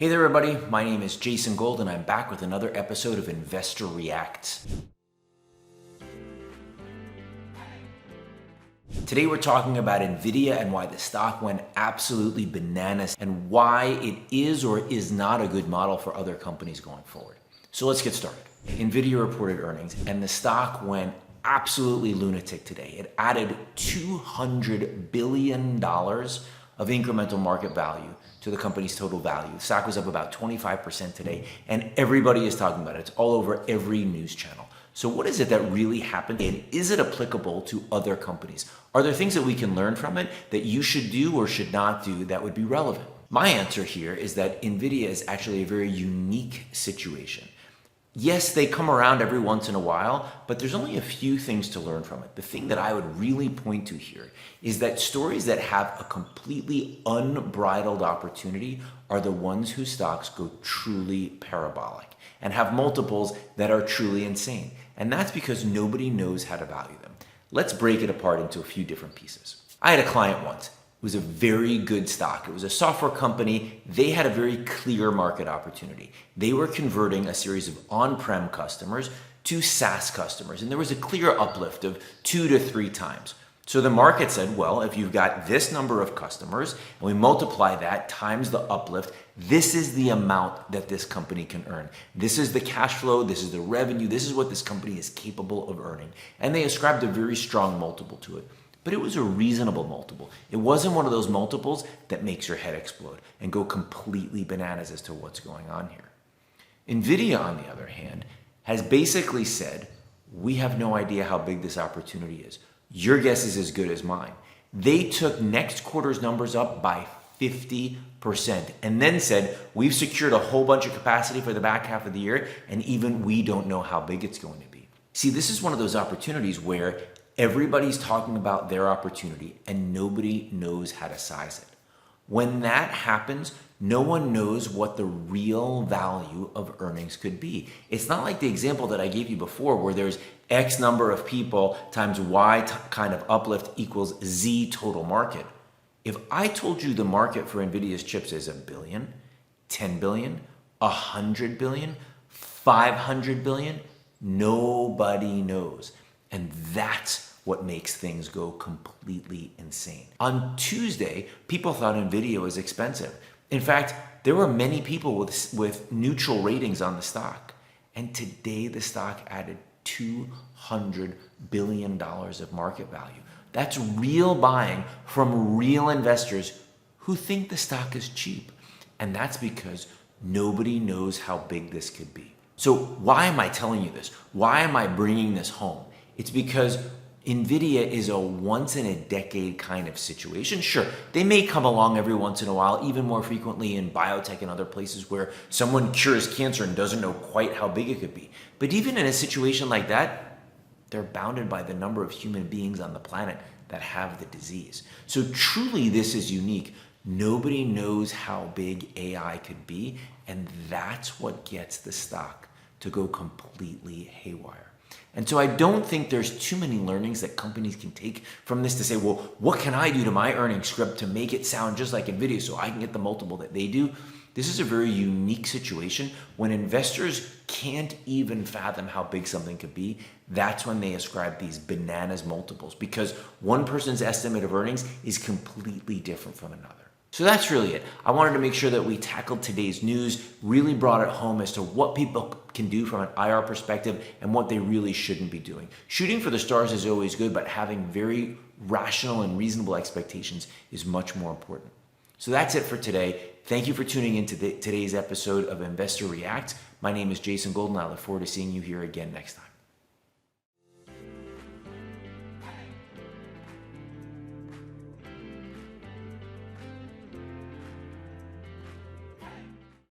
Hey there everybody, my name is Jason Gold and I'm back with another episode of Investor React. Today we're talking about Nvidia and why the stock went absolutely bananas and why it is or is not a good model for other companies going forward. So let's get started. Nvidia reported earnings and the stock went absolutely lunatic today. It added $200 billion of incremental market value to the company's total value. The stock was up about 25% today, and everybody is talking about it. It's all over every news channel. So what is it that really happened, and is it applicable to other companies? Are there things that we can learn from it that you should do or should not do that would be relevant? My answer here is that Nvidia is actually a very unique situation. Yes, they come around every once in a while, but there's only a few things to learn from it. The thing that I would really point to here is that stories that have a completely unbridled opportunity are the ones whose stocks go truly parabolic and have multiples that are truly insane. And that's because nobody knows how to value them. Let's break it apart into a few different pieces. I had a client once. It was a very good stock. It was a software company. They had a very clear market opportunity. They were converting a series of on-prem customers to SaaS customers, and there was a clear uplift of 2 to 3 times. So the market said, well, if you've got this number of customers and we multiply that times the uplift, this is the amount that this company can earn. This is the cash flow, this is the revenue, this is what this company is capable of earning. And they ascribed a very strong multiple to it. But it was a reasonable multiple. It wasn't one of those multiples that makes your head explode and go completely bananas as to what's going on here. Nvidia, on the other hand, has basically said, we have no idea how big this opportunity is. Your guess is as good as mine. They took next quarter's numbers up by 50% and then said, we've secured a whole bunch of capacity for the back half of the year, and even we don't know how big it's going to be. See, this is one of those opportunities where everybody's talking about their opportunity and nobody knows how to size it. When that happens, no one knows what the real value of earnings could be. It's not like the example that I gave you before where there's X number of people times Y kind of uplift equals Z total market. If I told you the market for Nvidia's chips is $1 billion, 10 billion, 100 billion, 500 billion, nobody knows. And that's what makes things go completely insane. On Tuesday, people thought Nvidia was expensive. In fact, there were many people with neutral ratings on the stock. And today the stock added $200 billion of market value. That's real buying from real investors who think the stock is cheap. And that's because nobody knows how big this could be. So why am I telling you this? Why am I bringing this home? It's because Nvidia is a once in a decade kind of situation. Sure, they may come along every once in a while, even more frequently in biotech and other places where someone cures cancer and doesn't know quite how big it could be. But even in a situation like that, they're bounded by the number of human beings on the planet that have the disease. So truly this is unique. Nobody knows how big AI could be, and that's what gets the stock to go completely haywire. And so I don't think there's too many learnings that companies can take from this to say, well, what can I do to my earnings script to make it sound just like Nvidia so I can get the multiple that they do? This is a very unique situation. When investors can't even fathom how big something could be, that's when they ascribe these bananas multiples, because one person's estimate of earnings is completely different from another. So that's really it. I wanted to make sure that we tackled today's news, really brought it home as to what people can do from an IR perspective and what they really shouldn't be doing. Shooting for the stars is always good, but having very rational and reasonable expectations is much more important. So that's it for today. Thank you for tuning in to today's episode of Investor React. My name is Jason Golden. I look forward to seeing you here again next time.